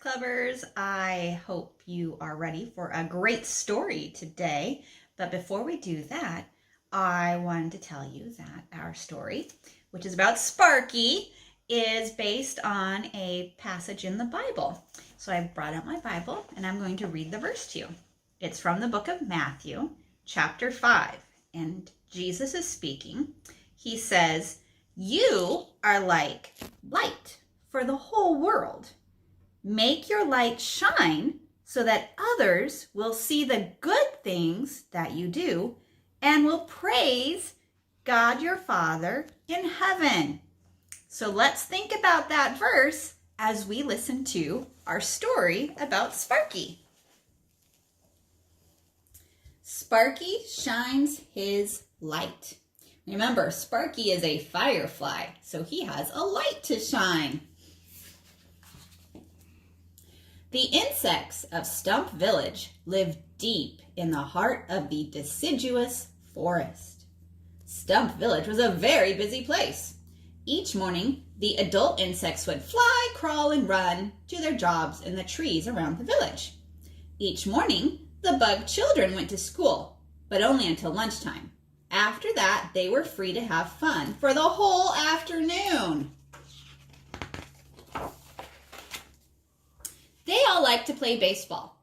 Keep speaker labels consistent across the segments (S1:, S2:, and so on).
S1: Clubbers. I hope you are ready for a great story today. But before we do that, I wanted to tell you that our story, which is about Sparky, is based on a passage in the Bible. So I've brought out my Bible and I'm going to read the verse to you. It's from the book of Matthew, chapter 5, and Jesus is speaking. He says, "You are like light for the whole world. Make your light shine so that others will see the good things that you do and will praise God your Father in heaven." So let's think about that verse as we listen to our story about Sparky. Sparky shines his light. Remember, Sparky is a firefly, so he has a light to shine. The insects of Stump Village live deep in the heart of the deciduous forest. Stump Village was a very busy place. Each morning, the adult insects would fly, crawl, and run to their jobs in the trees around the village. Each morning, the bug children went to school, but only until lunchtime. After that, they were free to have fun for the whole afternoon. They all liked to play baseball,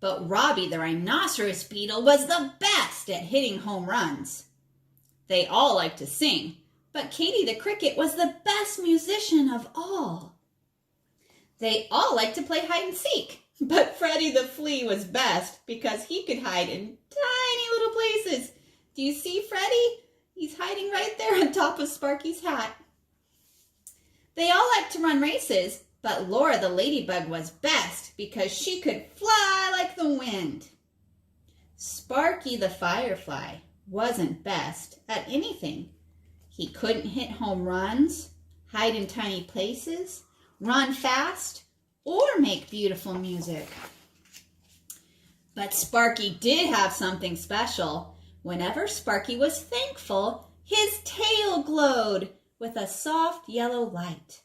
S1: but Robbie the rhinoceros beetle was the best at hitting home runs. They all liked to sing, but Katie the cricket was the best musician of all. They all liked to play hide and seek, but Freddie the flea was best because he could hide in tiny little places. Do you see Freddie? He's hiding right there on top of Sparky's hat. They all liked to run races, but Laura the ladybug was best because she could fly like the wind. Sparky the firefly wasn't best at anything. He couldn't hit home runs, hide in tiny places, run fast, or make beautiful music. But Sparky did have something special. Whenever Sparky was thankful, his tail glowed with a soft yellow light.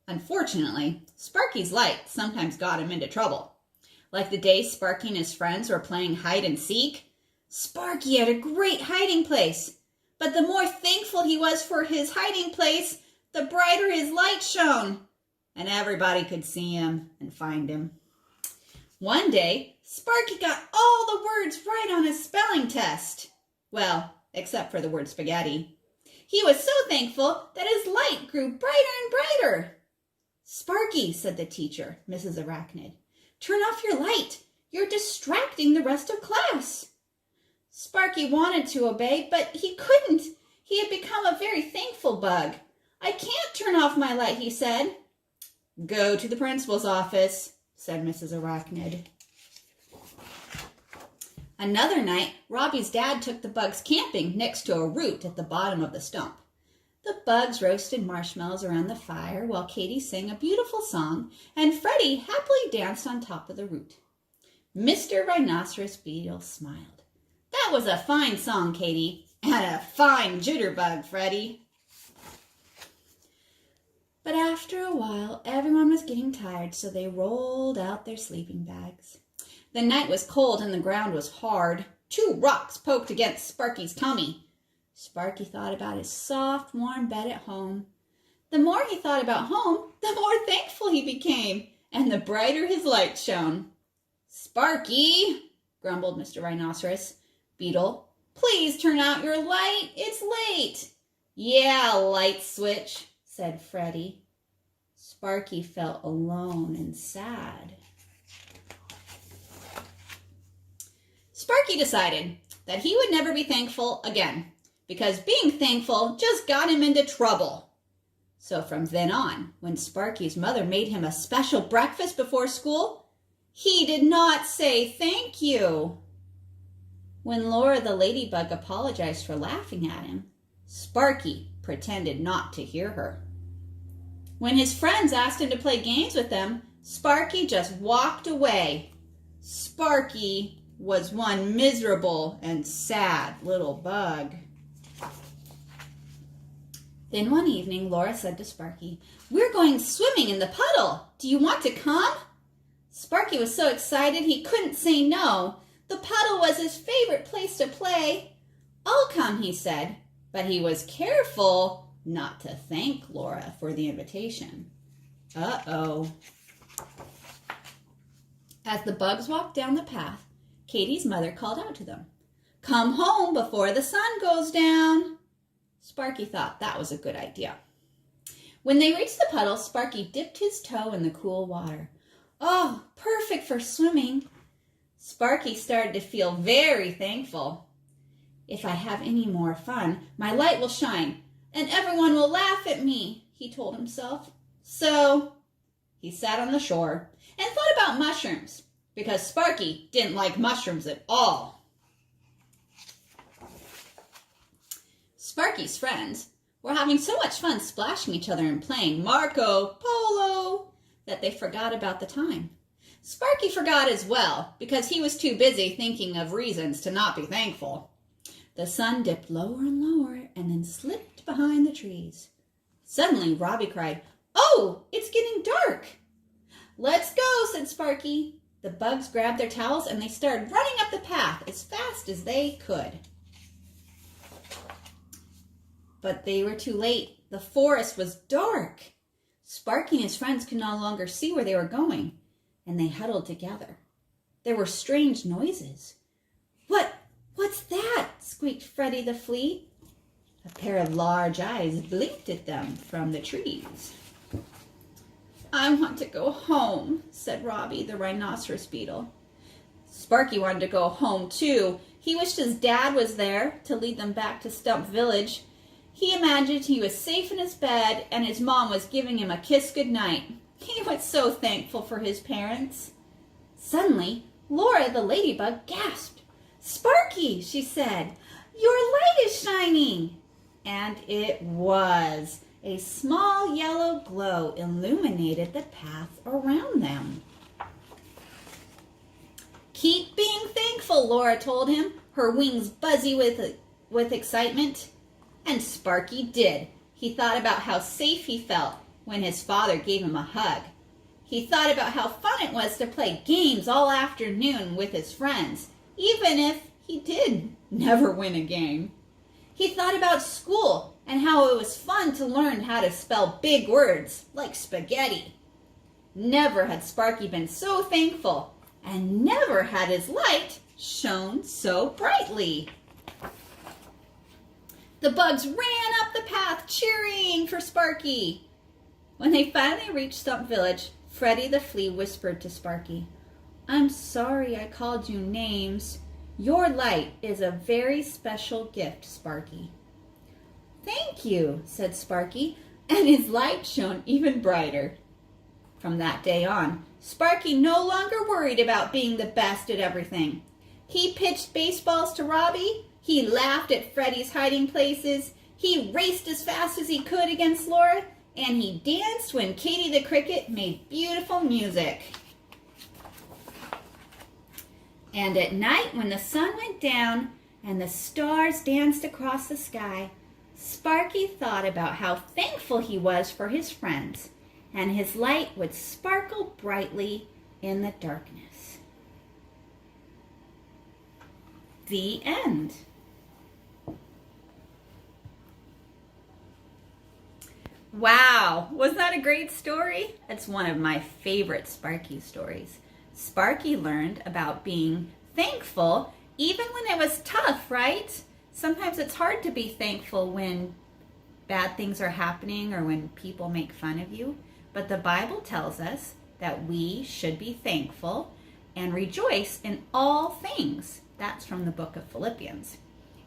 S1: Unfortunately, Sparky's light sometimes got him into trouble. Like the day Sparky and his friends were playing hide and seek, Sparky had a great hiding place. But the more thankful he was for his hiding place, the brighter his light shone, and everybody could see him and find him. One day, Sparky got all the words right on his spelling test. Well, except for the word spaghetti. He was so thankful that his light grew brighter and brighter. "Sparky," said the teacher, Mrs. Arachnid, "turn off your light. You're distracting the rest of class." Sparky wanted to obey, but he couldn't. He had become a very thankful bug. "I can't turn off my light," he said. "Go to the principal's office," said Mrs. Arachnid. Another night, Robbie's dad took the bugs camping next to a root at the bottom of the stump. The bugs roasted marshmallows around the fire while Katie sang a beautiful song and Freddie happily danced on top of the root. Mr. Rhinoceros Beetle smiled. "That was a fine song, Katie, and a fine jitterbug, Freddie." But after a while, everyone was getting tired, so they rolled out their sleeping bags. The night was cold and the ground was hard. 2 rocks poked against Sparky's tummy. Sparky thought about his soft, warm bed at home. The more he thought about home, the more thankful he became, and the brighter his light shone. "Sparky," grumbled Mr. Rhinoceros Beetle, "please turn out your light. It's late." "Yeah, light switch," said Freddie. Sparky felt alone and sad. Sparky decided that he would never be thankful again, because being thankful just got him into trouble. So from then on, when Sparky's mother made him a special breakfast before school, he did not say thank you. When Laura the ladybug apologized for laughing at him, Sparky pretended not to hear her. When his friends asked him to play games with them, Sparky just walked away. Sparky was one miserable and sad little bug. Then one evening, Laura said to Sparky, "We're going swimming in the puddle. Do you want to come?" Sparky was so excited he couldn't say no. The puddle was his favorite place to play. "I'll come," he said, but he was careful not to thank Laura for the invitation. Uh-oh. As the bugs walked down the path, Katie's mother called out to them, "Come home before the sun goes down." Sparky thought that was a good idea. When they reached the puddle, Sparky dipped his toe in the cool water. Oh, perfect for swimming. Sparky started to feel very thankful. "If I have any more fun, my light will shine, and everyone will laugh at me," he told himself. So he sat on the shore and thought about mushrooms, because Sparky didn't like mushrooms at all. Sparky's friends were having so much fun splashing each other and playing Marco Polo that they forgot about the time. Sparky forgot as well, because he was too busy thinking of reasons to not be thankful. The sun dipped lower and lower and then slipped behind the trees. Suddenly, Robbie cried, "Oh, it's getting dark." "Let's go," said Sparky. The bugs grabbed their towels and they started running up the path as fast as they could. But they were too late. The forest was dark. Sparky and his friends could no longer see where they were going, and they huddled together. There were strange noises. What's that?" squeaked Freddie the Flea. A pair of large eyes blinked at them from the trees. "I want to go home," said Robbie the rhinoceros beetle. Sparky wanted to go home too. He wished his dad was there to lead them back to Stump Village. He imagined he was safe in his bed and his mom was giving him a kiss goodnight. He was so thankful for his parents. Suddenly, Laura the ladybug gasped. "Sparky," she said, "your light is shining." And it was. A small yellow glow illuminated the path around them. "Keep being thankful," Laura told him, her wings buzzy with excitement. And Sparky did. He thought about how safe he felt when his father gave him a hug. He thought about how fun it was to play games all afternoon with his friends, even if he did never win a game. He thought about school and how it was fun to learn how to spell big words like spaghetti. Never had Sparky been so thankful, and never had his light shone so brightly. The bugs ran up the path cheering for Sparky. When they finally reached Stump Village, Freddie the Flea whispered to Sparky, "I'm sorry I called you names. Your light is a very special gift, Sparky." "Thank you," said Sparky, and his light shone even brighter. From that day on, Sparky no longer worried about being the best at everything. He pitched baseballs to Robbie, he laughed at Freddie's hiding places, he raced as fast as he could against Laura, and he danced when Katie the Cricket made beautiful music. And at night, when the sun went down and the stars danced across the sky, Sparky thought about how thankful he was for his friends, and his light would sparkle brightly in the darkness. The end. Wow, was that a great story? It's one of my favorite Sparky stories. Sparky learned about being thankful even when it was tough, right? Sometimes it's hard to be thankful when bad things are happening or when people make fun of you. But the Bible tells us that we should be thankful and rejoice in all things. That's from the book of Philippians.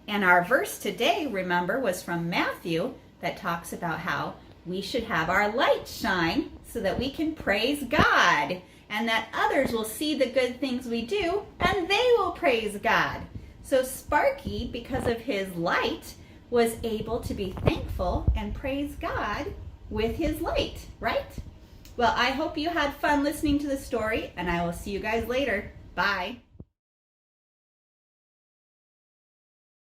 S1: And our verse today, remember, was from Matthew that talks about how we should have our light shine so that we can praise God and that others will see the good things we do and they will praise God. So Sparky, because of his light, was able to be thankful and praise God with his light, right? Well, I hope you had fun listening to the story, and I will see you guys later. Bye.